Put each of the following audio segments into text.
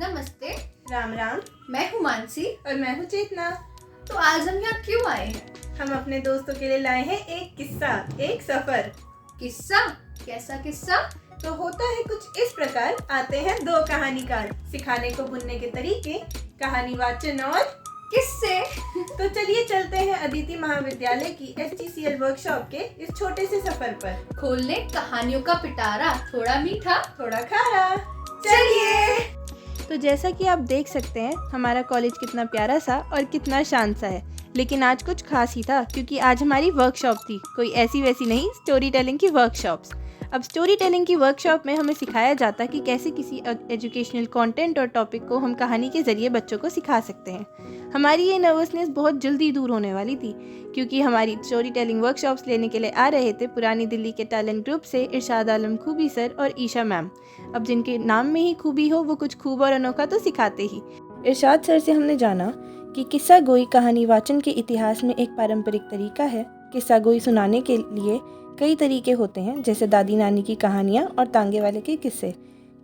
नमस्ते। राम राम। मैं हूँ मानसी और मैं हूँ चेतना। तो आज हम यहाँ क्यों आए हैं? हम अपने दोस्तों के लिए लाए हैं एक किस्सा, एक सफर। किस्सा? कैसा किस्सा? तो होता है कुछ इस प्रकार। आते हैं दो कहानीकार, सिखाने को बुनने के तरीके, कहानी वाचन और किससे? तो चलिए चलते हैं अदिति महाविद्यालय की STCL वर्कशॉप के इस छोटे से सफर पर। खोलने कहानियों का पिटारा, थोड़ा मीठा थोड़ा खारा। चलिए। तो जैसा कि आप देख सकते हैं, हमारा कॉलेज कितना प्यारा सा और कितना शांत सा है। लेकिन आज कुछ खास ही था, क्योंकि आज हमारी वर्कशॉप थी। कोई ऐसी वैसी नहीं, स्टोरी टेलिंग की वर्कशॉप्स। अब स्टोरी टेलिंग की वर्कशॉप में हमें सिखाया जाता कि कैसे किसी एजुकेशनल कंटेंट और टॉपिक को हम कहानी के ज़रिए बच्चों को सिखा सकते हैं। हमारी ये नर्वसनेस बहुत जल्दी दूर होने वाली थी, क्योंकि हमारी स्टोरी टेलिंग वर्कशॉप्स लेने के लिए आ रहे थे पुरानी दिल्ली के टैलेंट ग्रुप से इरशाद आलम खूबी सर और ईशा मैम। अब जिनके नाम में ही खूबी हो, वो कुछ खूब और अनोखा तो सिखाते ही। इरशाद सर से हमने जाना कि किस्सा गोई कहानी वाचन के इतिहास में एक पारंपरिक तरीका है। किस्सा गोई सुनाने के लिए कई तरीके होते हैं, जैसे दादी नानी की कहानियाँ और तांगे वाले के किस्से।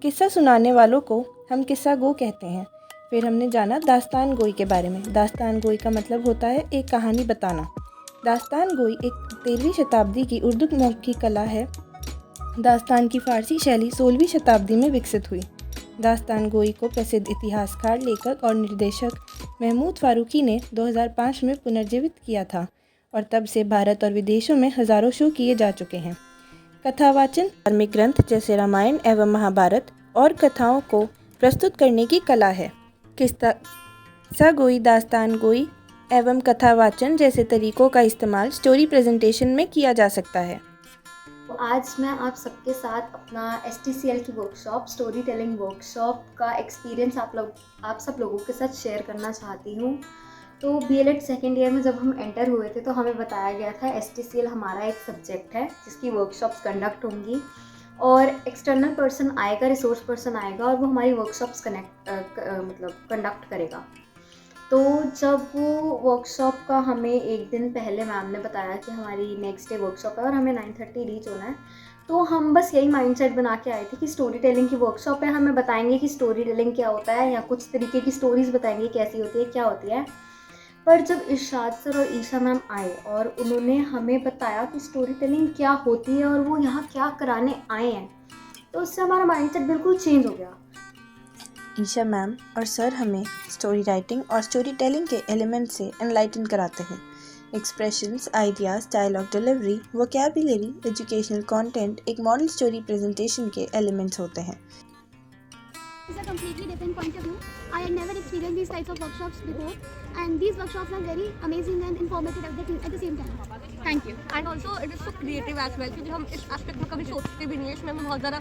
किस्सा सुनाने वालों को हम किस्सा गो कहते हैं। फिर हमने जाना दास्तान गोई के बारे में। दास्तान गोई का मतलब होता है एक कहानी बताना। दास्तान गोई एक 13वीं शताब्दी की उर्दू मौखिक कला है। दास्तान की फ़ारसी शैली 16वीं शताब्दी में विकसित हुई। दास्तान गोई को प्रसिद्ध इतिहासकार, लेखक और निर्देशक महमूद फारूकी ने 2005 में पुनर्जीवित किया था और तब से भारत और विदेशों में हज़ारों शो किए जा चुके हैं। कथावाचन धार्मिक ग्रंथ जैसे रामायण एवं महाभारत और कथाओं को प्रस्तुत करने की कला है। किस्सा गोई, दास्तान गोई एवं कथावाचन जैसे तरीकों का इस्तेमाल स्टोरी प्रेजेंटेशन में किया जा सकता है। तो आज मैं आप सबके साथ अपना STCL की वर्कशॉप, स्टोरी टेलिंग वर्कशॉप का एक्सपीरियंस आप सब लोगों के साथ शेयर करना चाहती हूँ। तो BLED सेकेंड ईयर में जब हम एंटर हुए थे तो हमें बताया गया था STCL हमारा एक सब्जेक्ट है जिसकी वर्कशॉप्स कंडक्ट होंगी और एक्सटर्नल पर्सन आएगा, रिसोर्स पर्सन आएगा और वो हमारी वर्कशॉप्स कंडक्ट करेगा। तो जब वो वर्कशॉप का हमें एक दिन पहले मैम ने बताया कि हमारी नेक्स्ट डे वर्कशॉप है और हमें 9:30 रीच होना है, तो हम बस यही माइंडसेट बना के आए थे कि स्टोरी टेलिंग की वर्कशॉप है, हमें बताएंगे कि स्टोरी टेलिंग क्या होता है या कुछ तरीके की स्टोरीज़ बताएंगे कैसी होती है, क्या होती है। पर जब इरशाद सर और ईशा मैम आए और उन्होंने हमें बताया कि स्टोरी टेलिंग क्या होती है और वो यहाँ क्या कराने आए हैं, तो उससे हमारा माइंडसेट बिल्कुल चेंज हो गया। ईशा मैम और सर हमें स्टोरी राइटिंग और स्टोरी टेलिंग के एलिमेंट से एनलाइटन कराते हैं। Expressions, ideas, style of delivery, vocabulary, educational content एक मॉडल स्टोरी प्रेजेंटेशन के एलिमेंट्स होते हैं। It's a completely different point of view. I had never experienced these types of workshops before, and these workshops are very amazing and informative at the same time. Thank you. And also it is so creative as well, क्योंकि हम इस aspect में कभी सोचते भी नहीं है। इसमें बहुत ज़्यादा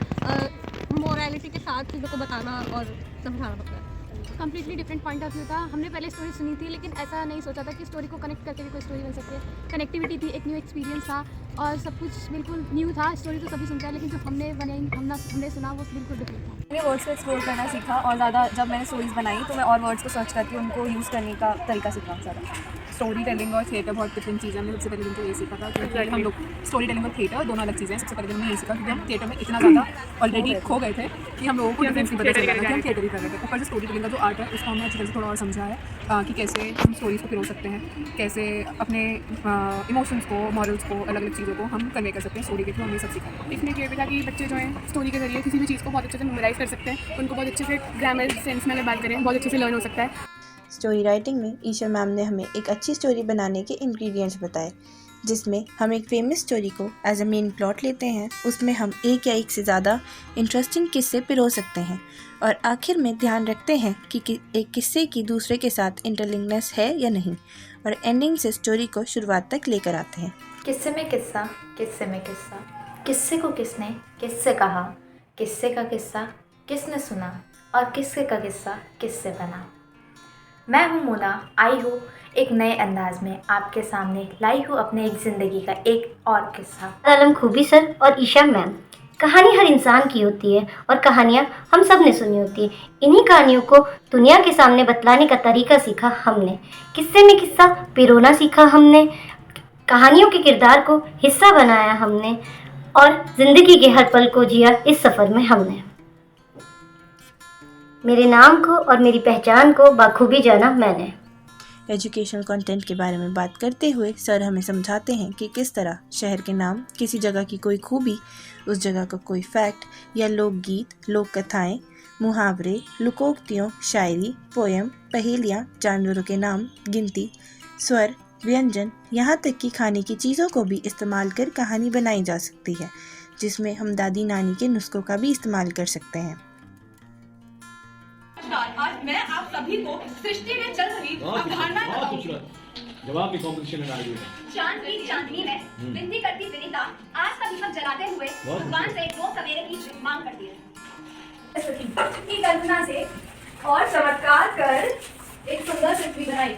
मोरालिटी के साथ चीज़ों को बताना और समझाना पड़ता है। Completely different point of view था। हमने पहले स्टोरी सुनी थी, लेकिन ऐसा नहीं सोचा था कि स्टोरी को कनेक्ट करके भी कोई स्टोरी बन सकती है। कनेक्टिविटी थी, एक न्यू एक्सपीरियंस था और सब कुछ बिल्कुल न्यू था। स्टोरी तो सभी सुनते हैं, लेकिन जो हमने सुना वो बिल्कुल डिफरेंट था। मैंने वर्ड्स को एक्सप्लोर करना सीखा और ज़्यादा जब मैंने स्टोरीज़ बनाई तो मैं और वर्ड्स को सर्च करके उनको यूज़ करने का तरीका सीखा ज़्यादा। स्टोरी टेलिंग और थिएटर बहुत डिफरेंट चीज़ है। हमने सबसे पहले दिन तो ये सीखा था क्योंकि हम लोग स्टोरी टेलिंग और थिएटर दोनों अलग चीज़ें हैं। सबसे पहले दिन हमने ये सीखा क्योंकि हम थिएटर में इतना ज़्यादा ऑलरेडी खो गए थे कि हम लोगों को डिफरेंस नहीं पता चल रहा था कि हम थिएटर ही कर रहे थे। ऊपर से स्टोरी टेलिंग का जो आर्ट है उसको हमने अच्छी तरह से थोड़ा और समझा है कि कैसे हम स्टोरीज़ को पिरो सकते हैं, कैसे अपने इमोशंस को, मॉरल्स को, अलग अलग चीज़ों को हम कन्वे कर सकते हैं स्टोरी के थ्रू। हमने सब सीखा। इसमें ये भी था कि बच्चे जो हैं स्टोरी के जरिए किसी भी चीज़ को बहुत अच्छे से मेमोराइज कर सकते हैं, उनको बहुत अच्छे से ग्रामर सेंस में अगर बात करें बहुत अच्छे से लर्न हो सकता है। स्टोरी राइटिंग में ईशा मैम ने हमें एक अच्छी स्टोरी बनाने के इंग्रेडिएंट्स बताए, जिसमें हम एक फेमस स्टोरी को एज अ मेन प्लॉट लेते हैं। उसमें हम एक या एक से ज़्यादा इंटरेस्टिंग किस्से पिरो सकते हैं और आखिर में ध्यान रखते हैं कि एक किस्से की दूसरे के साथ इंटरलिंकनेस है या नहीं, और एंडिंग से स्टोरी को शुरुआत तक लेकर आते हैं। किस्से में किस्सा, किस्से में किस्सा, किस्से को किसने किससे कहा, किस्से का किस्सा किसने सुना और किस्से का किस्सा किससे बना। मैं हूँ मोना, आई हूँ एक नए अंदाज में आपके सामने लाई हूँ अपने एक ज़िंदगी का एक और किस्सा। आलम खूबी सर और ईशा मैम। कहानी हर इंसान की होती है और कहानियाँ हम सब ने सुनी होती है। इन्हीं कहानियों को दुनिया के सामने बतलाने का तरीका सीखा हमने। किस्से में किस्सा पिरोना सीखा हमने। कहानियों के किरदार को हिस्सा बनाया हमने और ज़िंदगी के हर पल को जिया इस सफ़र में हमने। मेरे नाम को और मेरी पहचान को बखूबी जाना मैंने। एजुकेशनल कंटेंट के बारे में बात करते हुए सर हमें समझाते हैं कि किस तरह शहर के नाम, किसी जगह की कोई खूबी, उस जगह का कोई फैक्ट या लोकगीत, लोक कथाएँ, मुहावरे, लोकोक्तियों, शायरी, पोयम, पहेलियाँ, जानवरों के नाम, गिनती, स्वर, व्यंजन, यहाँ तक कि खाने की चीज़ों को भी इस्तेमाल कर कहानी बनाई जा सकती है, जिसमें हम दादी नानी के नुस्खों का भी इस्तेमाल कर सकते हैं। आज मैं आप सभी को सृष्टि में चल रही अवधारणा बताऊंगी। जवाब भी कॉम्पिटिशन में डाल दिया। चांद की चांदनी में विनती करती विनीता आज का दीपक जलाते हुए भगवान से वो सवेरे की मांग करती है की कल्पना से और चमत्कार कर एक सुंदर पृथ्वी बनाई,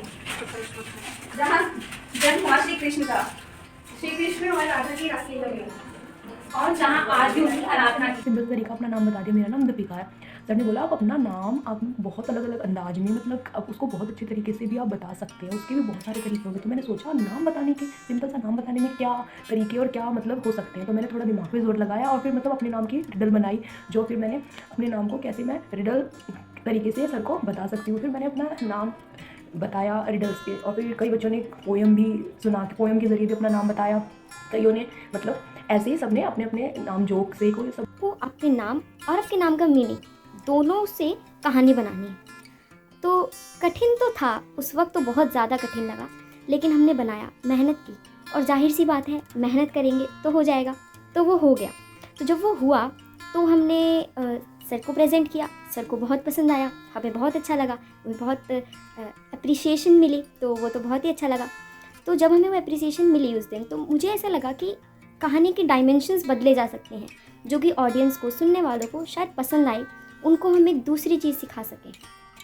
जहाँ जन्म हुआ श्री कृष्ण का, श्री कृष्ण और राधा की राखी लगी, और जहाँ आज उनकी आराधना की। सिंपल तरीका अपना नाम बता दिया, मेरा नाम दीपिका है। सर ने बोला आप अपना नाम आप बहुत अलग अलग अंदाज में, मतलब आप उसको बहुत अच्छे तरीके से भी आप बता सकते हैं, उसके भी बहुत सारे तरीके होंगे। तो मैंने सोचा नाम बताने के, सिंपल सा नाम बताने में क्या तरीके और क्या मतलब हो सकते हैं। तो मैंने थोड़ा दिमाग पे जोर लगाया और फिर मतलब अपने नाम की रिडल बनाई, जो फिर मैंने अपने नाम को कैसे मैं रिडल तरीके से सर को बता सकती हूँ। फिर मैंने अपना नाम बताया रिडल्स पे, और फिर कई बच्चों ने पोएम भी सुना, पोएम के ज़रिए भी अपना नाम बताया। कईयों ने मतलब ऐसे ही सबने अपने अपने नाम जोक से कोई सब को अपने नाम और आपके नाम का मीनिंग दोनों से कहानी बनानी है। तो कठिन तो था उस वक्त, तो बहुत ज़्यादा कठिन लगा, लेकिन हमने बनाया, मेहनत की, और जाहिर सी बात है मेहनत करेंगे तो हो जाएगा। तो वो हो गया। तो जब वो हुआ तो हमने सर को प्रेजेंट किया, सर को बहुत पसंद आया, हमें बहुत अच्छा लगा, हमें बहुत अप्रिसिएशन मिली, तो वो तो बहुत ही अच्छा लगा। तो जब हमें वो अप्रिसिएशन मिली उस दिन, तो मुझे ऐसा लगा कि कहानी के डायमेंशंस बदले जा सकते हैं, जो कि ऑडियंस को, सुनने वालों को शायद पसंद आए, उनको हम एक दूसरी चीज़ सिखा सकें।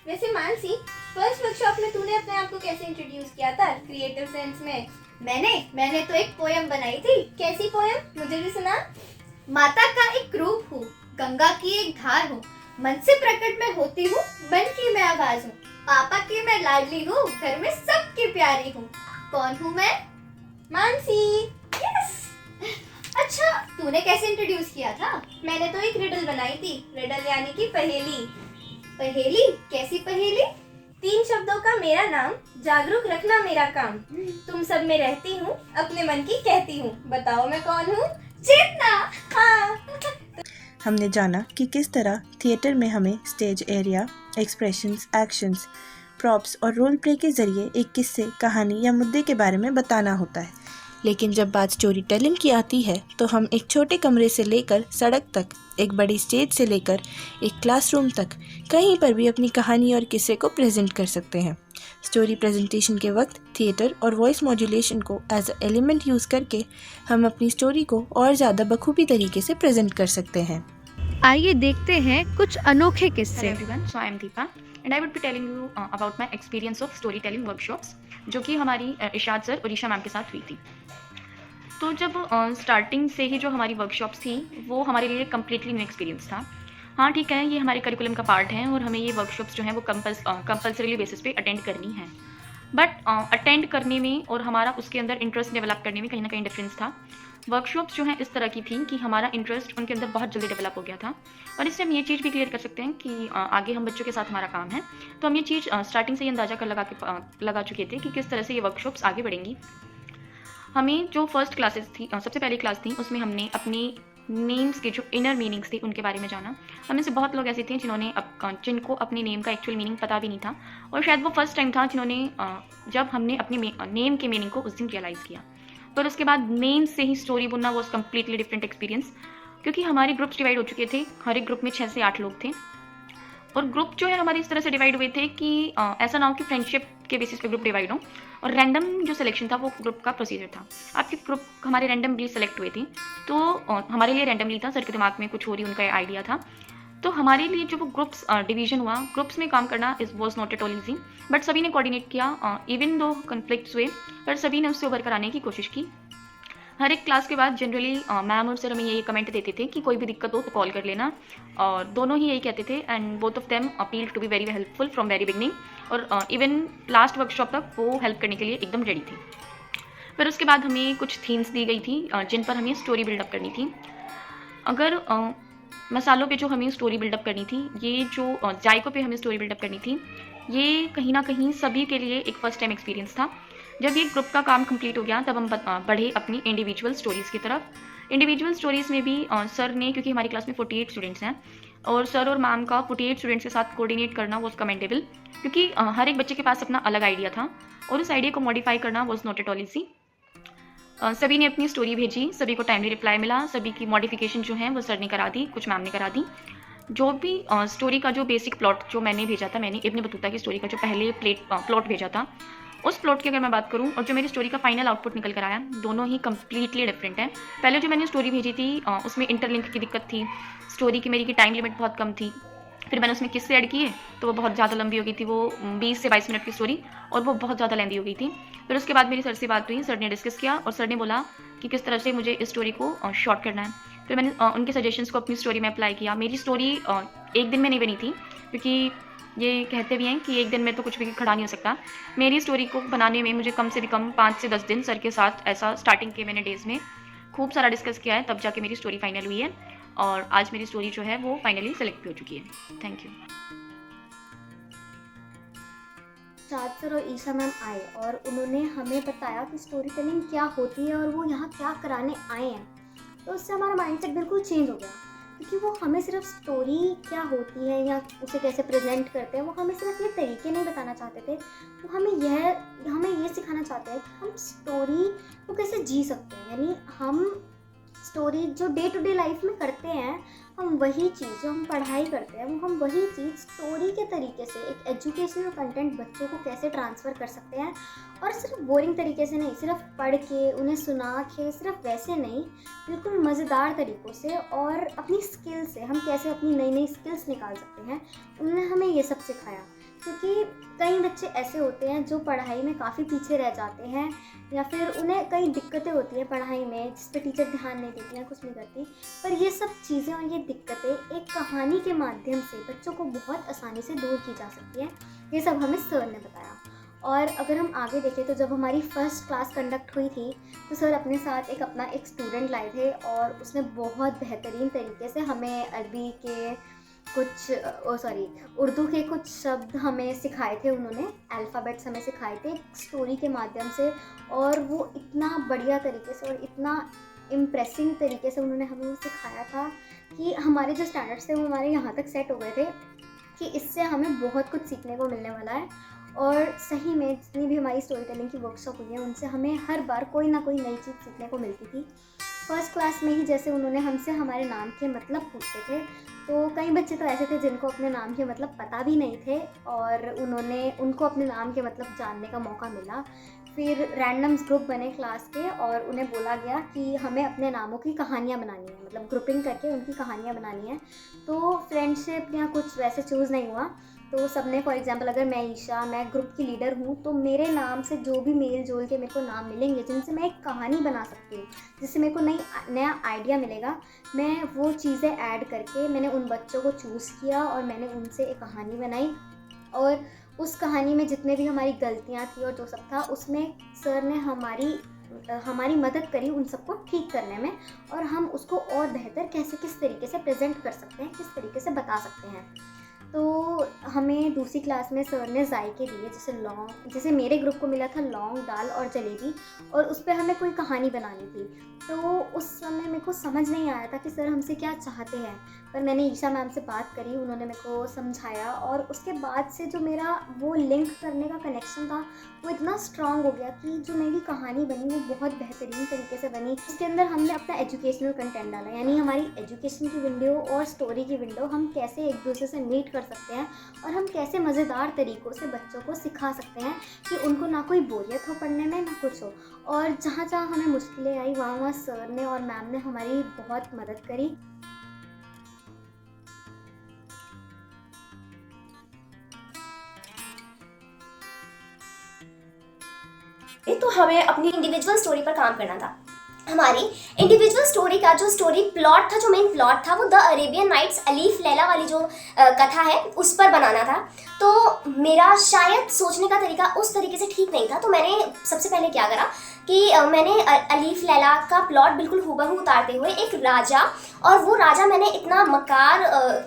वैसे मानसी, फर्स्ट वर्कशॉप में तूने अपने आप को कैसे इंट्रोड्यूस किया था क्रिएटिव सेंस में? मैंने तो एक पोयम बनाई थी। कैसी पोयम, मुझे भी सुना। माता का एक रूप हूँ, गंगा की एक धार हूँ, मन से प्रकट में होती हूँ, मन की मैं आवाज हूँ, पापा की मैं लाडली हूँ, घर में सबकी प्यारी हूँ। कौन हूँ मैं? मानसी। यस। अच्छा, तूने कैसे इंट्रोड्यूस किया था? मैंने तो एक रिडल बनाई थी। रिडल यानी कि पहेली। पहेली? कैसी पहेली? 3 शब्दों का मेरा नाम, जागरूक रखना मेरा काम, तुम सब में रहती हूँ, अपने मन की कहती हूँ, बताओ मैं कौन हूँ? चेतना। हाँ। हमने जाना कि किस तरह थिएटर में हमें stage area, expressions, actions, props और रोल प्ले के ज़रिए एक किस्से, कहानी या मुद्दे के बारे में बताना होता है। लेकिन जब बात स्टोरी टेलिंग की आती है तो हम एक छोटे कमरे से लेकर सड़क तक, एक बड़ी स्टेज से लेकर एक क्लासरूम तक, कहीं पर भी अपनी कहानी और किस्से को प्रेजेंट कर सकते हैं। स्टोरी प्रेजेंटेशन के वक्त थिएटर और वॉइस मॉड्यूलेशन को एज अ एलिमेंट यूज़ करके हम अपनी स्टोरी को और ज़्यादा बखूबी तरीके से प्रेजेंट कर सकते हैं। आइए देखते हैं कुछ अनोखे किस्से। Hello everyone, so I am Deepa and I would be telling you about my experience of storytelling workshops, जो कि हमारी इशाद सर और ईशा मैम के साथ हुई थी। तो जब स्टार्टिंग से ही जो हमारी वर्कशॉप्स थी वो हमारे लिए कम्प्लीटली न्यू एक्सपीरियंस था। हाँ ठीक है, ये हमारे करिकुलम का पार्ट है और हमें ये वर्कशॉप्स जो हैं वो कंपल्सरीली बेसिस पे अटेंड करनी है। बट अटेंड करने में और हमारा उसके अंदर इंटरेस्ट डेवलप करने में कहीं ना कहीं डिफरेंस था। वर्कशॉप्स जो हैं इस तरह की थी कि हमारा इंटरेस्ट उनके अंदर बहुत जल्दी डेवलप हो गया था, और इससे हम ये चीज़ भी क्लियर कर सकते हैं कि आगे हम बच्चों के साथ हमारा काम है, तो हम ये चीज़ स्टार्टिंग से ही अंदाज़ा कर लगा चुके थे कि किस तरह से ये वर्कशॉप्स आगे बढ़ेंगी। हमें जो फर्स्ट क्लासेस थी, सबसे पहली क्लास थी, उसमें हमने अपनी नेम्स के जो इनर मीनिंग्स थे उनके बारे में जाना। हमें से बहुत लोग ऐसे थे जिनको अपने नेम का एक्चुअल मीनिंग पता भी नहीं था, और शायद वो फर्स्ट टाइम था जब हमने अपने नेम के मीनिंग को उस दिन रियलाइज़ किया। पर उसके बाद नेम से ही स्टोरी बुनना वॉज कम्प्लीटली डिफरेंट एक्सपीरियंस, क्योंकि हमारे ग्रुप्स डिवाइड हो चुके थे। हर एक ग्रुप में 6 से 8 लोग थे, और ग्रुप जो है हमारे इस तरह से डिवाइड हुए थे कि ऐसा ना हो कि फ्रेंडशिप के बेसिस पे ग्रुप डिवाइड हो, और रैंडम जो सिलेक्शन था वो ग्रुप का प्रोसीजर था। आपके ग्रुप हमारे रैंडमली सेलेक्ट हुए थे, तो हमारे लिए रैंडमली था, सर के दिमाग में कुछ हो रही उनका आइडिया था। तो हमारे लिए जो वो ग्रुप्स डिवीजन हुआ, ग्रुप्स में काम करना was not at all easy, but सभी ने कोऑर्डिनेट किया। इवन दो कन्फ्लिक्ट्स हुए, पर सभी ने उससे ओवर कराने की कोशिश की। हर एक क्लास के बाद जनरली मैम और सर हमें यही कमेंट देते थे कि कोई भी दिक्कत हो तो कॉल कर लेना, और दोनों ही यही कहते थे, and both of them appeal to be very helpful from very beginning, और इवन लास्ट वर्कशॉप तक वो हेल्प करने के लिए एकदम रेडी थी। फिर उसके बाद हमें कुछ थीम्स दी गई थी जिन पर हमें स्टोरी बिल्डअप करनी थी। अगर मसालों पे जो हमें स्टोरी बिल्डअप करनी थी, ये जो जायकों पे हमें स्टोरी बिल्डअप करनी थी, ये कहीं ना कहीं सभी के लिए एक फ़र्स्ट टाइम एक्सपीरियंस था। जब ये ग्रुप का काम कंप्लीट हो गया तब हम बढ़े अपनी इंडिविजुअल स्टोरीज़ की तरफ। इंडिविजुअल स्टोरीज़ में भी सर ने, क्योंकि हमारी क्लास में 48 स्टूडेंट्स हैं और सर और मैम का 48 स्टूडेंट्स के साथ कोऑर्डिनेट करना वॉज कमेंडेबल, क्योंकि हर एक बच्चे के पास अपना अलग आइडिया था और उस आइडिया को मॉडिफाई करना was not at all easy. सभी ने अपनी स्टोरी भेजी, सभी को टाइमली रिप्लाई मिला, सभी की मॉडिफिकेशन जो है वो सर ने करा दी, कुछ मैम ने करा दी। जो भी स्टोरी का जो बेसिक प्लॉट जो मैंने भेजा था, मैंने इब्न बतूता की स्टोरी का जो पहले प्लॉट भेजा था, उस प्लॉट की अगर मैं बात करूं और जो मेरी स्टोरी का फाइनल आउटपुट निकल कर आया, दोनों ही कम्प्लीटली डिफरेंट हैं। पहले जो मैंने स्टोरी भेजी थी उसमें इंटरलिंक की दिक्कत थी, स्टोरी की मेरी की टाइम लिमिट बहुत कम थी। फिर मैंने उसमें किस्से ऐड किए तो वो बहुत ज़्यादा लंबी हो गई थी, वो 20 से 22 मिनट की स्टोरी, और वो बहुत ज़्यादा लेंदी हो गई थी। फिर उसके बाद मेरी सर से बात हुई, सर ने डिस्कस किया और सर ने बोला कि किस तरह से मुझे इस स्टोरी को शॉर्ट करना है। फिर मैंने उनके सजेशंस को अपनी स्टोरी में अप्लाई किया। मेरी स्टोरी एक दिन में नहीं बनी थी, क्योंकि ये कहते भी हैं कि एक दिन में तो कुछ भी खड़ा नहीं हो सकता। मेरी स्टोरी को बनाने में मुझे कम से कम 5 से 10 दिन सर के साथ ऐसा स्टार्टिंग के मैंने डेज़ में खूब सारा डिस्कस किया है, तब जाके मेरी स्टोरी फाइनल हुई है और आज मेरी स्टोरी जो है वो फाइनली सेलेक्ट भी हो चुकी है। Thank you. इरशाद सर और ईशा मैम आए और उन्होंने हमें बताया कि स्टोरी टेलिंग क्या होती है और वो यहाँ क्या कराने आए हैं। तो उससे हमारा माइंडसेट बिल्कुल चेंज हो गया, क्योंकि वो हमें सिर्फ स्टोरी क्या होती है या उसे कैसे प्रेजेंट करते हैं, वो हमें सिर्फ ये तरीके नहीं बताना चाहते थे, वो हमें ये सिखाना चाहते हैं कि हम स्टोरी को कैसे जी सकते हैं। यानी हम स्टोरी जो डे टू डे लाइफ में करते हैं, हम वही चीज़ जो हम पढ़ाई करते हैं, वो हम वही चीज़ स्टोरी के तरीके से एक एजुकेशनल कंटेंट बच्चों को कैसे ट्रांसफ़र कर सकते हैं। और सिर्फ बोरिंग तरीके से नहीं, सिर्फ पढ़ के उन्हें सुना के सिर्फ वैसे नहीं, बिल्कुल मज़ेदार तरीक़ों से और अपनी स्किल से हम कैसे अपनी नई नई स्किल्स निकाल सकते हैं, उन्होंने हमें ये सब सिखाया। क्योंकि कई बच्चे ऐसे होते हैं जो पढ़ाई में काफ़ी पीछे रह जाते हैं या फिर उन्हें कई दिक्कतें होती हैं पढ़ाई में, जिस पे टीचर ध्यान नहीं देती हैं, कुछ नहीं करती। पर ये सब चीज़ें और ये दिक्कतें एक कहानी के माध्यम से बच्चों को बहुत आसानी से दूर की जा सकती है। ये सब हमें सर ने बताया। और अगर हम आगे देखें तो जब हमारी फर्स्ट क्लास कंडक्ट हुई थी तो सर अपने साथ अपना एक स्टूडेंट लाए थे और उसने बहुत बेहतरीन तरीके से हमें अरबी के उर्दू के कुछ शब्द हमें सिखाए थे। उन्होंने अल्फ़ाबेट्स हमें सिखाए थे स्टोरी के माध्यम से, और वो इतना बढ़िया तरीके से और इतना इम्प्रेसिंग तरीके से उन्होंने हमें वो सिखाया था कि हमारे जो स्टैंडर्ड्स थे वो हमारे यहाँ तक सेट हो गए थे कि इससे हमें बहुत कुछ सीखने को मिलने वाला है। और सही में जितनी भी हमारी स्टोरी टेलिंग की वर्कशॉप हुई है, उनसे हमें हर बार कोई ना कोई नई चीज़ सीखने को मिलती थी। फर्स्ट क्लास में ही जैसे उन्होंने हमसे हमारे नाम के मतलब पूछते थे, तो कई बच्चे तो ऐसे थे जिनको अपने नाम के मतलब पता भी नहीं थे और उनको अपने नाम के मतलब जानने का मौका मिला। फिर रैंडम्स ग्रुप बने क्लास के और उन्हें बोला गया कि हमें अपने नामों की कहानियाँ बनानी है, मतलब ग्रुपिंग करके उनकी कहानियाँ बनानी है। तो फ्रेंडशिप या कुछ वैसे चूज़ नहीं हुआ, तो सबने फॉर एग्जांपल अगर मैं ईशा, मैं ग्रुप की लीडर हूँ, तो मेरे नाम से जो भी मेल जोल के मेरे को नाम मिलेंगे जिनसे मैं एक कहानी बना सकती हूँ, जिससे मेरे को नया आइडिया मिलेगा, मैं वो चीज़ें ऐड करके मैंने उन बच्चों को चूज़ किया और मैंने उनसे एक कहानी बनाई। और उस कहानी में जितने भी हमारी गलतियाँ थी और जो सब था, उसमें सर ने हमारी मदद करी उन सबको ठीक करने में, और हम उसको और बेहतर किस तरीके से प्रेजेंट कर सकते हैं, किस तरीके से बता सकते हैं। तो हमें दूसरी क्लास में सर ने जायके दिए, जैसे मेरे ग्रुप को मिला था लौंग, दाल और जलेबी, और उस पर हमें कोई कहानी बनानी थी। तो उस समय मेरे को समझ नहीं आया था कि सर हमसे क्या चाहते हैं, पर मैंने ईशा मैम से बात करी, उन्होंने मेरे को समझाया, और उसके बाद से जो मेरा वो लिंक करने का कनेक्शन था वो इतना स्ट्रांग हो गया कि जो मेरी कहानी बनी वो बहुत बेहतरीन तरीके से बनी। उसके अंदर हमने अपना एजुकेशनल कंटेंट डाला, यानी हमारी एजुकेशन की विंडो और स्टोरी की विंडो हम कैसे एक दूसरे से मीट कर सकते हैं और हम कैसे मज़ेदार तरीक़ों से बच्चों को सिखा सकते हैं कि उनको ना कोई बोरियत हो पढ़ने में, ना कुछ हो। और जहाँ जहाँ हमें मुश्किलें आई वहाँ सर ने और मैम ने हमारी बहुत मदद करी। तो हमें अपनी इंडिविजुअल स्टोरी पर काम करना था। हमारी इंडिविजुअल स्टोरी का जो स्टोरी प्लॉट था, जो मेन प्लॉट था, वो the Arabian Nights Alif Laila वाली जो कथा है उस पर बनाना था। तो मेरा शायद सोचने का तरीका उस तरीके से ठीक नहीं था। तो मैंने सबसे पहले क्या करा कि मैंने अलीफ लैला का प्लॉट बिल्कुल हूबहू उतारते हुए एक राजा, और वो राजा मैंने इतना मकार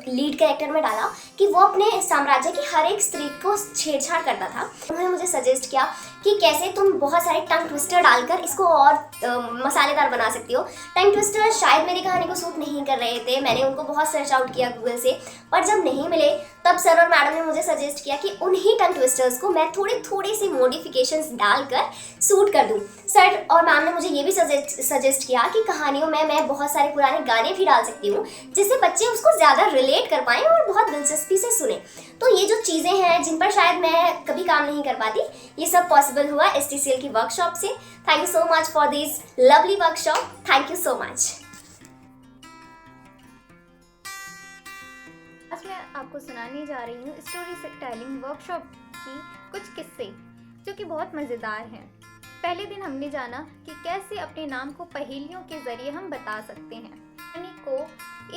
लीड कैरेक्टर में डाला कि वो अपने साम्राज्य की हर एक स्त्री को छेड़छाड़ करता था। उन्होंने मुझे सजेस्ट किया कि कैसे तुम बहुत सारे टंग ट्विस्टर डालकर इसको और मसालेदार बना सकती हो। टंग ट्विस्टर शायद मेरी कहानी को सूट नहीं कर रहे थे, मैंने उनको बहुत सर्च आउट किया गूगल से, पर जब नहीं मिले तब सर और मैडम ने मुझे सजेस्ट किया कि उन्हीं टंग ट्विस्टर्स को मैं थोड़ी सी मॉडिफिकेशंस डालकर सूट कर दूं। सर और मैम ने मुझे ये भी सजेस्ट किया कि कहानियों में मैं बहुत सारे पुराने गाने भी डाल सकती हूँ, जिससे बच्चे उसको ज़्यादा रिलेट कर पाएँ और बहुत दिलचस्पी से सुने। तो ये जो चीज़ें हैं जिन पर शायद मैं कभी काम नहीं कर पाती, ये सब पॉसिबल हुआ STCL की वर्कशॉप से। Thank you so much for this lovely workshop. Thank you so much. आज मैं आपको सुनाने जा रही हूँ स्टोरी टेलिंग वर्कशॉप की कुछ किस्से जो कि बहुत मज़ेदार हैं। पहले दिन हमने जाना कि कैसे अपने नाम को पहेलियों के ज़रिए हम बता सकते हैं। कहानी को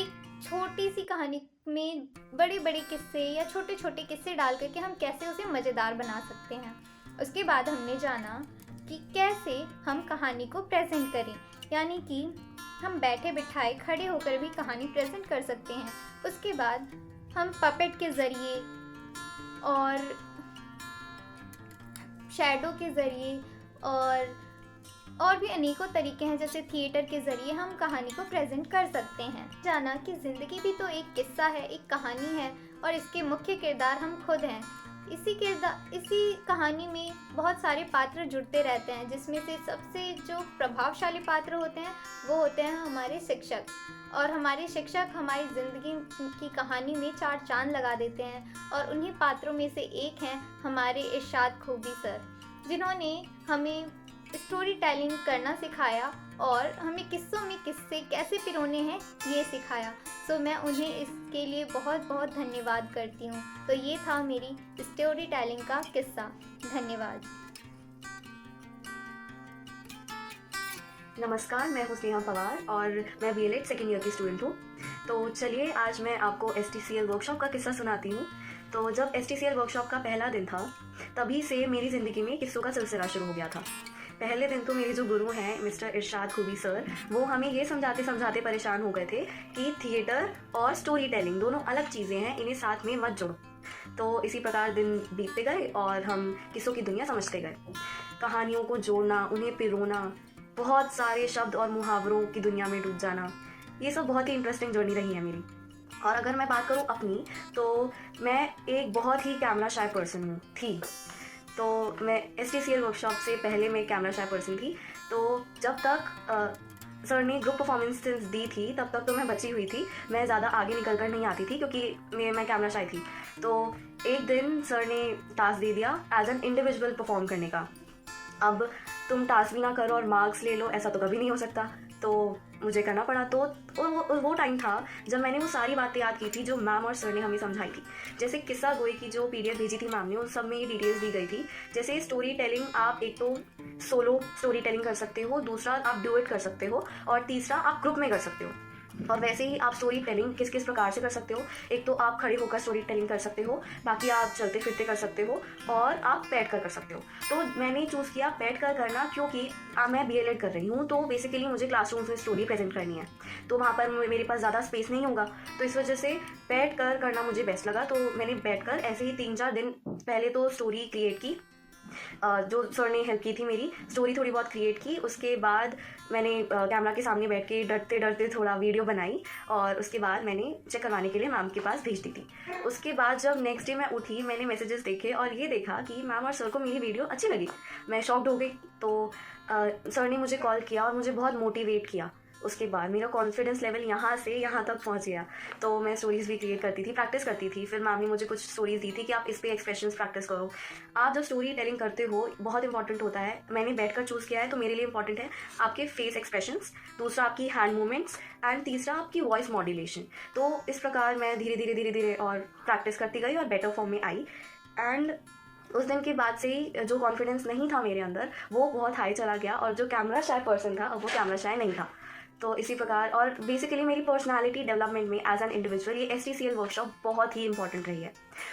एक छोटी सी कहानी में बड़े बड़े किस्से या छोटे छोटे किस्से डाल करके हम कैसे उसे मज़ेदार बना सकते हैं। उसके बाद हमने जाना कि कैसे हम कहानी को प्रेजेंट करें, यानी कि हम बैठे बिठाए खड़े होकर भी कहानी प्रेजेंट कर सकते हैं। उसके बाद हम पपेट के ज़रिए और शैडो के ज़रिए और भी अनेकों तरीके हैं, जैसे थिएटर के ज़रिए हम कहानी को प्रेजेंट कर सकते हैं। जाना कि ज़िंदगी भी तो एक किस्सा है, एक कहानी है, और इसके मुख्य किरदार हम खुद हैं। इसी कहानी में बहुत सारे पात्र जुड़ते रहते हैं, जिसमें से सबसे जो प्रभावशाली पात्र होते हैं वो होते हैं हमारे शिक्षक। और हमारे शिक्षक हमारी ज़िंदगी की कहानी में चार चांद लगा देते हैं, और उन्हीं पात्रों में से एक हैं हमारे इरशाद खूबी सर, जिन्होंने हमें स्टोरी टेलिंग करना सिखाया और हमें किस्सों में किस्से कैसे पिरोने हैं ये सिखाया। सो मैं उन्हें इसके लिए बहुत बहुत धन्यवाद करती हूँ। तो ये था मेरी स्टोरी टेलिंग का किस्सा। धन्यवाद। नमस्कार, मैं हूँ स्नेहा पवार और मैं BLED सेकेंड ईयर की स्टूडेंट हूँ। तो चलिए आज मैं आपको STCL वर्कशॉप का किस्सा सुनाती हूँ। तो जब STCL वर्कशॉप का पहला दिन था, तभी से मेरी ज़िंदगी में किस्सों का सिलसिला शुरू हो गया था। पहले दिन तो मेरे जो गुरु हैं मिस्टर इरशाद खूबी सर, वो हमें ये समझाते परेशान हो गए थे कि थिएटर और स्टोरी टेलिंग दोनों अलग चीज़ें हैं, इन्हें साथ में मत जोड़ो। तो इसी प्रकार दिन बीतते गए और हम किस्सों की दुनिया समझते गए। कहानियों को जोड़ना, उन्हें पिरोना, बहुत सारे शब्द और मुहावरों की दुनिया में डूब जाना, ये सब बहुत ही इंटरेस्टिंग जर्नी रही है मेरी। और अगर मैं बात करूँ अपनी, तो मैं एक बहुत ही कैमरा शाय पर्सन थी। तो मैं STCL वर्कशॉप से पहले मैं कैमरा शाय पर्सन थी। तो जब तक सर ने ग्रुप परफॉर्मेंसेस दी थी तब तक तो मैं बची हुई थी, मैं ज़्यादा आगे निकल कर नहीं आती थी क्योंकि मैं कैमरा शाय थी। तो एक दिन सर ने टास्क दे दिया एज एन इंडिविजुअल परफॉर्म करने का। अब तुम टास्क भी ना करो और मार्क्स ले लो, ऐसा तो कभी नहीं हो सकता। तो मुझे करना पड़ा। तो वो टाइम था जब मैंने वो सारी बातें याद की थी जो मैम और सर ने हमें समझाई थी। जैसे किस्सा गोई की जो PDF भेजी थी मैम ने, उन सब में ये डिटेल्स दी गई थी। जैसे स्टोरी टेलिंग, आप एक तो सोलो स्टोरी टेलिंग कर सकते हो, दूसरा आप डुएट कर सकते हो, और तीसरा आप ग्रुप में कर सकते हो। और वैसे ही आप स्टोरी टेलिंग किस किस प्रकार से कर सकते हो, एक तो आप खड़े होकर स्टोरी टेलिंग कर सकते हो, बाकी आप चलते फिरते कर सकते हो, और आप बैठ कर सकते हो। तो मैंने चूज़ किया बैठ कर करना, क्योंकि मैं BLED कर रही हूँ, तो बेसिकली मुझे क्लासरूम्स में स्टोरी प्रेजेंट करनी है, तो वहाँ पर मेरे पास ज़्यादा स्पेस नहीं होगा। तो इस वजह से बैठ कर करना मुझे बेस्ट लगा। तो मैंने बैठ कर ऐसे ही 3-4 दिन पहले तो स्टोरी क्रिएट की, जो सर ने हेल्प की थी, मेरी स्टोरी थोड़ी बहुत क्रिएट की। उसके बाद मैंने कैमरा के सामने बैठ के डरते डरते थोड़ा वीडियो बनाई, और उसके बाद मैंने चेक करवाने के लिए मैम के पास भेज दी थी। उसके बाद जब नेक्स्ट डे मैं उठी, मैंने मैसेजेस देखे और ये देखा कि मैम और सर को मेरी वीडियो अच्छी लगी। मैं शॉक्ड हो गई। तो सर ने मुझे कॉल किया और मुझे बहुत मोटिवेट किया। उसके बाद मेरा कॉन्फिडेंस लेवल यहाँ से यहाँ तक पहुँच गया। तो मैं स्टोरीज़ भी क्रिएट करती थी, प्रैक्टिस करती थी। फिर मैम ने मुझे कुछ स्टोरीज़ दी थी कि आप इस पे एक्सप्रेशंस प्रैक्टिस करो। आप जब स्टोरी टेलिंग करते हो, बहुत इंपॉर्टेंट होता है, मैंने बैठकर चूज़ किया है तो मेरे लिए इंपॉर्टेंट है आपके फेस एक्सप्रेशंस, दूसरा आपकी हैंड मूवमेंट्स, एंड तीसरा आपकी वॉइस मॉड्यूलेशन। तो इस प्रकार मैं धीरे धीरे और प्रैक्टिस करती गई और बेटर फॉर्म में आई। एंड उस दिन के बाद से ही जो कॉन्फिडेंस नहीं था मेरे अंदर वो बहुत हाई चला गया, और जो कैमरा शाय पर्सन था अब वो कैमरा शाय नहीं था। तो इसी प्रकार, और बेसिकली मेरी पर्सनालिटी डेवलपमेंट में एज एन इंडिविजुअल ये STCL वर्कशॉप बहुत ही इंपॉर्टेंट रही है।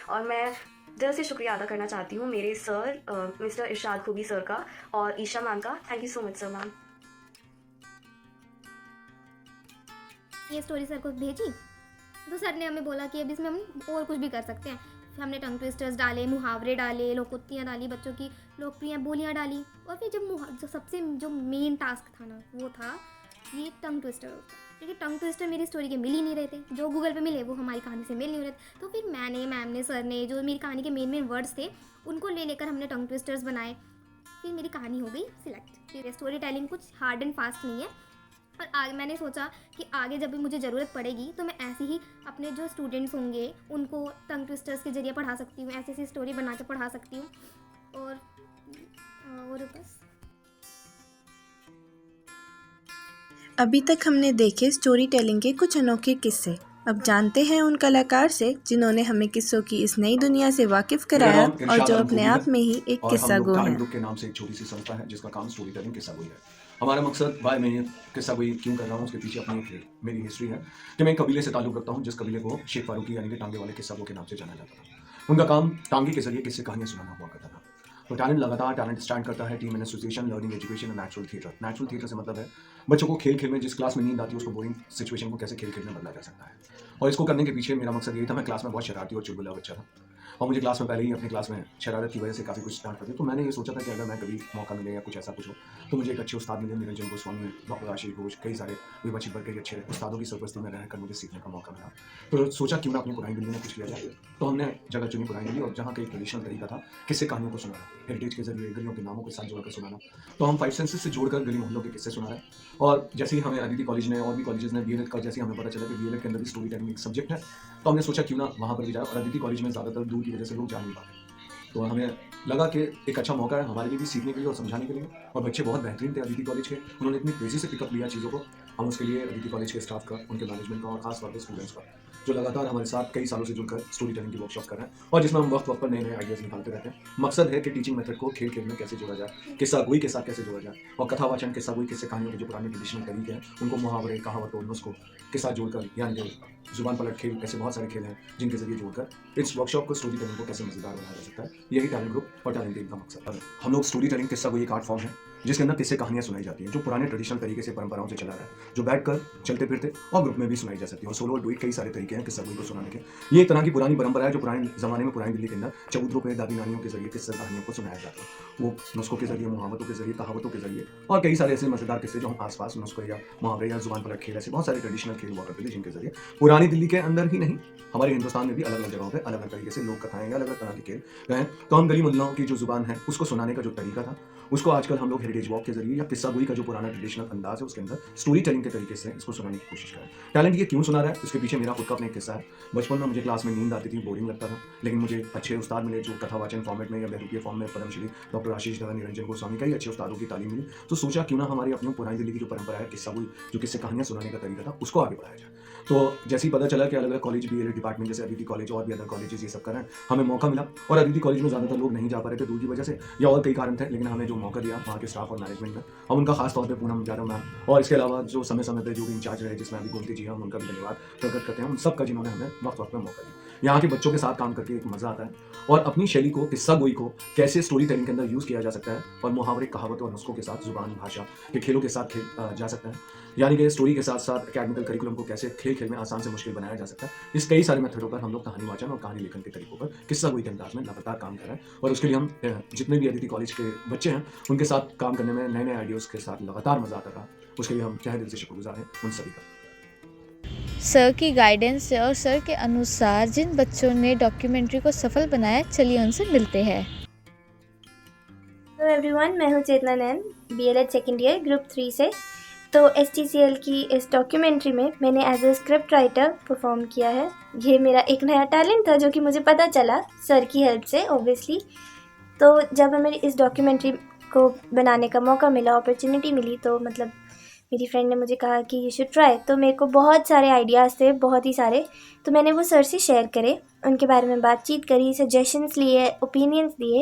और मैं दिल से शुक्रिया अदा करना चाहती हूँ मेरे सर मिस्टर इरशाद खूबी सर का और ईशा मैम का। Thank you so much sir ma'am. ये स्टोरी सर को भेजी तो सर ने हमें बोला कि अब इसमें हम और कुछ भी कर सकते हैं। फिर हमने टंग ट्विस्टर्स डाले, मुहावरे डाले, लोकोक्तियाँ डाली, बच्चों की लोकप्रिय बोलियाँ डाली, और फिर जो सबसे जो मेन टास्क था ना वो था ये टंग ट्विस्टर होता, क्योंकि टंग ट्विस्टर मेरी स्टोरी के मिल ही नहीं रहे थे, जो गूगल पे मिले वो हमारी कहानी से मिल नहीं रहे थे। तो फिर मैंने, मैम ने, सर ने जो मेरी कहानी के मेन वर्ड्स थे उनको लेकर हमने टंग ट्विस्टर्स बनाए। फिर मेरी कहानी हो गई सिलेक्ट। फिर स्टोरी टेलिंग कुछ हार्ड एंड फास्ट नहीं है, और आगे मैंने सोचा कि आगे जब भी मुझे ज़रूरत पड़ेगी तो मैं ऐसे ही अपने जो स्टूडेंट्स होंगे उनको टंग ट्विस्टर्स के जरिए पढ़ा सकती हूँ, ऐसी ऐसी स्टोरी बना के पढ़ा सकती हूँ। और बस। अभी तक हमने देखे स्टोरी टेलिंग के कुछ अनोखे किस्से। अब जानते हैं उन कलाकार से जिन्होंने हमें किस्सों की इस नई दुनिया से वाकिफ कराया और जो अपने आप में ही एक किस्सा गो है। ग्रुप के नाम से एक छोटी सी संस्था है जिसका काम स्टोरी टेलिंग किस्सा गोई है। हमारा मकसद, वाई मैं ये किस्सा गोई क्यों कर रहा हूँ, उसके पीछे अपनी मेरी हिस्ट्री है कि मैं एक कबीले से ताल्लुक़ रखता हूँ जिस कबीले को शेख फारूकी यानी कि टांगे वाले किस्सा गो के नाम से जाना जाता था। उनका काम टांगे के जरिए किस्से कहानियाँ सुनाना हुआ करता था। तो टैलेंट लगातार टैलेंट स्टैंड करता है team and association, learning education and natural theatre. Natural theatre से मतलब है बच्चों को खेल खेल में जिस क्लास में नींद आती है उसको बोरिंग सिचुएशन को कैसे खेल खेल में बदला जा सकता है। और इसको करने के पीछे मेरा मकसद यही था। मैं क्लास में बहुत शरारती और चुलबुला बच्चा था और मुझे क्लास में पहले ही अपनी क्लास में शरारत की वजह से काफ़ी कुछ स्टार्ट कर दिया। तो मैंने ये सोचा था कि अगर मैं कभी मौका मिले या कुछ ऐसा कुछ हो तो मुझे एक अच्छे उस्ताद मिले, निरंजन गोस्वामी, डॉक्टर आशीष घोष, कई सारे विभा छिब्बर, कई अच्छे उस्तादों की सरपरस्ती में रहकर मुझे सीखने का मौका मिला। तो सोचा क्यों ना अपनी पुरानी दिल्ली में कुछ किया जाए। तो हमने जगह चुनी पुरानी दिल्ली, और जहाँ का एक ट्रेडिशनल तरीका था किस्से कहानियों को सुनाना, हेरिटेज के जरिए गलियों के नामों के साथ जोड़कर सुनाना। तो हम 5 सेंसेस से जोड़कर गली मोहल्लों के किस्से सुना रहे। और जैसे ही हमें अदिति कॉलेज ने और भी कॉलेजेस ने BLED का, जैसे हमें पता चला कि BLED के अंदर भी स्टोरी टेलिंग एक सब्जेक्ट है, तो हमने सोचा क्यों ना वहाँ पर भी जाए। और अदिति कॉलेज में ज़्यादातर दूर की वजह से लोग जा नहीं पाते, तो हमें लगा कि एक अच्छा मौका है हमारे लिए भी सीखने के लिए और समझाने के लिए। और बच्चे बहुत बेहतरीन थे अदिति कॉलेज के, उन्होंने इतनी तेज़ी से पिकअप लिया चीज़ों को। हम उसके लिए अदिति कॉलेज के स्टाफ का, उनके मैनेजमेंट का और खास तौर पर स्टूडेंट्स का, जो लगातार हमारे साथ कई सालों से जुड़कर स्टोरी टेलिंग की वर्कशॉप कर रहे हैं और जिसमें हम वक्त पर नए नए आइडियाज़ निकालते रहते हैं। मकसद है कि टीचिंग मेथड को खेल खेल में कैसे जोड़ा जाए, किस्सा गोई के साथ कैसे जोड़ा जाए, और कथावाचन, किस्सा गोई, किस्से कहानियों के जो पुराने ट्रेडिशनल तरीके हैं उनको मुहावरे, कहावतों, नुस्खों के साथ जोड़कर, यानी जुबान पलट खेल, ऐसे बहुत सारे खेल हैं जिनके जरिए जोड़कर इस वर्कशॉप को, स्टोरी टेलिंग को कैसे मजेदार बनाया जा सकता है। यही टैलेंट ग्रुप और टैलेंट टीम का मकसद है। हम लोग स्टोरी टेलिंग किस्सा गोई एक आर्ट फॉर्म है जिसके अंदर किस्से कहानियाँ सुनाई जाती हैं जो पुराने ट्रेडिशनल तरीके से परंपराओं से चला रहा है, जो बैठकर चलते फिरते और ग्रुप में भी सुनाई जा सकती है। और सोलो और डुएट कई सारे तरीके हैं किस्सा गोई को सुनाने के। ये एक तरह की पुरानी परंपरा है जो पुराने ज़माने में पुरानी दिल्ली के अंदर चबूतरों पे दादी नानियों के जरिए किस्से कहानियों को सुनाया जाता है। वो नुस्खों के जरिए, मुहावतों के जरिए, कहावतों के जरिए और कई सारे ऐसे मजेदार किस्से जो हम आसपास नुस्खे या मुहावरे या जुबान पलट खेल, ऐसे बहुत सारे ट्रेडिशनल खेल हुआ करते थे जिनके जरिए पुरानी दिल्ली के अंदर ही नहीं हमारे हिंदुस्तान में भी अलग अलग जगहों पे अलग अलग तरीके से लोक कथाएं या अलग अलग तरह के खेल गए। तो हम गली मोहल्लों की जो जुबान है उसको सुनाने का जो तरीका था उसको आजकल हम लोग हेरिटेज वॉक के जरिए या किस्सा गोई का जो पुराना ट्रेडिशनल अंदाज है उसके अंदर स्टोरी टेलिंग के तरीके से इसको सुनाने की कोशिश करें। टैलेंट ये क्यों सुना रहा है इसके पीछे मेरा खुद का अपना एक किस्सा है। बचपन में मुझे क्लास में नींद आती थी, बोरिंग लगता था, लेकिन मुझे अच्छे उस्ताद मिले जो कथावाचन फॉर्मेट में या बहरूपीय फॉर्म में पद्मश्री डॉक्टर आशीष झा, निरंजन गोस्वामी, कई अच्छे उस्तादों की तालीम मिली। तो सोचा क्यों ना हमारी अपनी पुरानी दिल्ली की जो परंपरा है किस्सा गोई, जो किस्से कहानियाँ सुनाने का तरीका था, उसको आगे बढ़ाया जाए। तो जैसे ही पता चला कि अलग अलग कॉलेज BLED डिपार्टमेंट जैसे अदिति कॉलेज और भी अदर कॉलेजेस ये सब कर रहे हैं, हमें मौका मिला। और अदिति कॉलेज में ज़्यादातर लोग नहीं जा पा रहे थे दूर की वजह से या और कई कारण थे, लेकिन हमें जो मौका दिया वहाँ के स्टाफ और मैनेजमेंट में, हम उनका खास तौर पर पूनम जादव मैम और इसके अलावा जो समय समय पर जो भी इंचार्ज रहे जिसमें अभी गोमती जी, हम उनका भी धन्यवाद प्रकट करते हैं उन सबका जिन्होंने हमें वक्त वक्त में मौका दिया। यहाँ के बच्चों के साथ काम करके एक मज़ा आता है और अपनी शैली को, किस्सा गोई को कैसे स्टोरी टेलिंग के अंदर यूज़ किया जा सकता है और मुहावरे, कहावतों और नुस्खों के साथ, जुबान भाषा के खेलों के साथ खेल जा सकता है, यानी कि स्टोरी के साथ साथ एकेडमिकल करिकुलम को कैसे खेल खेल में आसान से मुश्किल बनाया जा सकता है। इस कई सारे मेथडों पर हम लोग कहानी वाचन और कहानी लेखन के तरीकों पर किस्सा गोई के अंदाज में लगातार काम कर रहे हैं। और उसके लिए हम जितने भी अदिति कॉलेज के बच्चे हैं उनके साथ काम करने में नए नए आइडियाज़ के साथ लगातार मज़ा आता रहा। उसके लिए हम तहे दिल से शुक्रगुजार हैं उन सभी का। सर की गाइडेंस से और सर के अनुसार जिन बच्चों ने डॉक्यूमेंट्री को सफल बनाया, चलिए उनसे मिलते हैं। हेलो एवरीवन, मैं हूँ Chetna Nain, BLED second year group 3 से। तो STCL की इस डॉक्यूमेंट्री में मैंने as a script writer perform किया है। ये मेरा एक नया टैलेंट था जो कि मुझे पता चला सर की हेल्प से ऑब्वियसली। तो जब हमें इस डॉक्यूमेंट्री को बनाने का मौका मिला, अपॉर्चुनिटी मिली, तो मतलब मेरी फ्रेंड ने मुझे कहा कि यू शुड ट्राई, तो मेरे को बहुत सारे आइडियाज़ थे, बहुत ही सारे, तो मैंने वो सर से शेयर करे, उनके बारे में बातचीत करी, सजेशंस लिए, ओपिनियंस दिए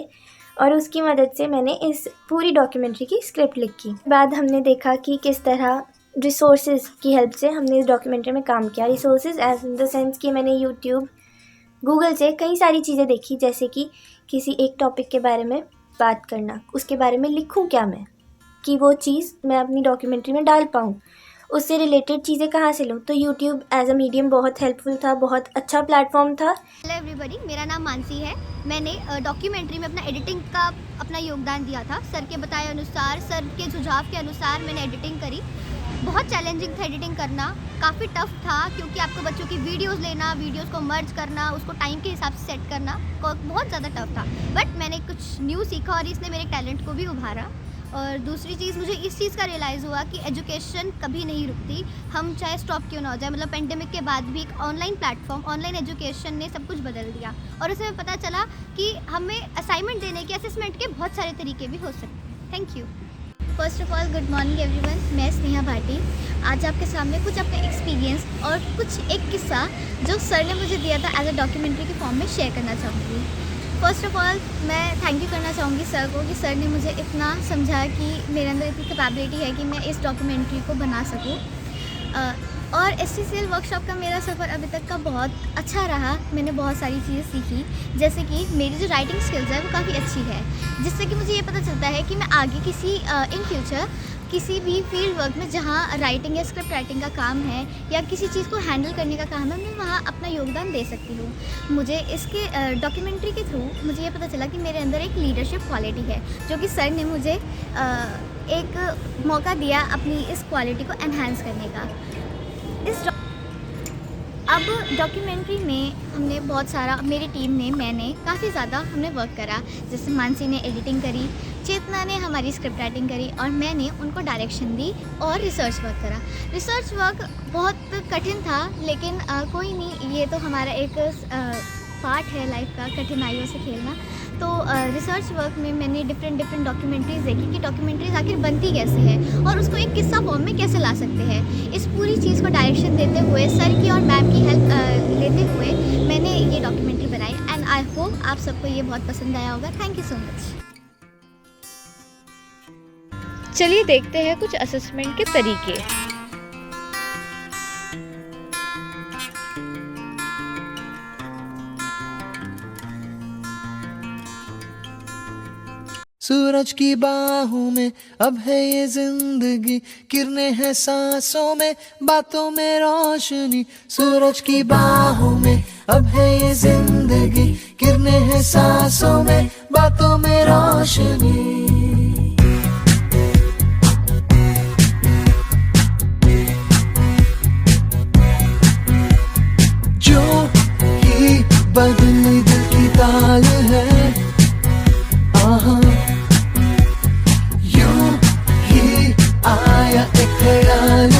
और उसकी मदद से मैंने इस पूरी डॉक्यूमेंट्री की स्क्रिप्ट लिखी। बाद हमने देखा कि किस तरह रिसोर्सेज की हेल्प से हमने इस डॉक्यूमेंट्री में काम किया। Resources as in the sense कि मैंने यूट्यूब, गूगल से कई सारी चीज़ें देखी, जैसे कि किसी एक टॉपिक के बारे में बात करना, उसके बारे में लिखूं क्या मैं, कि वो चीज़ मैं अपनी डॉक्यूमेंट्री में डाल पाऊँ, उससे रिलेटेड चीज़ें कहाँ से लूँ। तो यूट्यूब एज अ मीडियम बहुत हेल्पफुल था, बहुत अच्छा प्लेटफॉर्म था। हेलो एवरीबॉडी, मेरा नाम मानसी है। मैंने डॉक्यूमेंट्री में अपना एडिटिंग का अपना योगदान दिया था। सर के बताए अनुसार, सर के सुझाव के अनुसार मैंने एडिटिंग करी। बहुत चैलेंजिंग था एडिटिंग करना, काफ़ी टफ था, क्योंकि आपको बच्चों की वीडियोस लेना, वीडियोस को मर्ज करना, उसको टाइम के हिसाब से सेट करना बहुत ज़्यादा टफ था। बट मैंने कुछ न्यू सीखा और इसने मेरे टैलेंट को भी उभारा। और दूसरी चीज़, मुझे इस चीज़ का रियलाइज़ हुआ कि एजुकेशन कभी नहीं रुकती, हम चाहे स्टॉप क्यों ना हो जाए। मतलब पेंडेमिक के बाद भी एक ऑनलाइन प्लेटफॉर्म, ऑनलाइन एजुकेशन ने सब कुछ बदल दिया और उससे हमें पता चला कि हमें असाइनमेंट देने के, असेसमेंट के बहुत सारे तरीके भी हो सकते हैं। Thank you. First of all good morning everyone, मैं स्नेहा भाटी आज आपके सामने कुछ अपने एक्सपीरियंस और कुछ एक किस्सा जो सर ने मुझे दिया था एज अ डॉक्यूमेंट्री के फॉर्म में शेयर करना चाहूँगी। फर्स्ट ऑफ ऑल मैं थैंक यू करना चाहूँगी सर को कि सर ने मुझे इतना समझाया कि मेरे अंदर इतनी कैपेबिलिटी है कि मैं इस डॉक्यूमेंट्री को बना सकूँ। और STCL वर्कशॉप का मेरा सफ़र अभी तक का बहुत अच्छा रहा। मैंने बहुत सारी चीज़ें सीखी, जैसे कि मेरी जो राइटिंग स्किल्स है वो काफ़ी अच्छी है, जिससे कि मुझे ये पता चलता है कि मैं आगे किसी इन फ्यूचर किसी भी फील्ड वर्क में जहाँ राइटिंग या स्क्रिप्ट राइटिंग का काम है या किसी चीज़ को हैंडल करने का काम है, मैं वहाँ अपना योगदान दे सकती हूँ। मुझे इसके डॉक्यूमेंट्री के थ्रू मुझे ये पता चला कि मेरे अंदर एक लीडरशिप क्वालिटी है, जो कि सर ने मुझे एक मौका दिया अपनी इस क्वालिटी को एनहांस करने का। अब डॉक्यूमेंट्री में हमने बहुत सारा, मेरी टीम ने, मैंने काफ़ी ज़्यादा हमने वर्क करा। जैसे मानसी ने एडिटिंग करी, चेतना ने हमारी स्क्रिप्ट राइटिंग करी और मैंने उनको डायरेक्शन दी और रिसर्च वर्क करा। रिसर्च वर्क बहुत कठिन था, लेकिन कोई नहीं, ये तो हमारा एक पार्ट है लाइफ का, कठिनाइयों से खेलना। तो रिसर्च वर्क में मैंने डिफरेंट डॉक्यूमेंट्रीज़ देखी कि डॉक्यूमेंट्रीज़ आखिर बनती कैसे है और उसको एक किस्सा फॉर्म में कैसे ला सकते हैं। इस पूरी चीज़ को डायरेक्शन देते हुए, सर की और मैम की हेल्प लेते हुए मैंने ये डॉक्यूमेंट्री बनाई एंड आई होप आप सबको ये बहुत पसंद आया होगा। Thank you so much. चलिए देखते हैं कुछ असेसमेंट के तरीके। सूरज की बाहों में अब है ये जिंदगी, किरणें हैं सांसों में, बातों में रोशनी। सूरज की बाहों में अब है ये जिंदगी, किरणें हैं सांसों में, बातों में रोशनी। जो ही बदली दिल की ताल है, आहा यूं ही आया एक ख्याल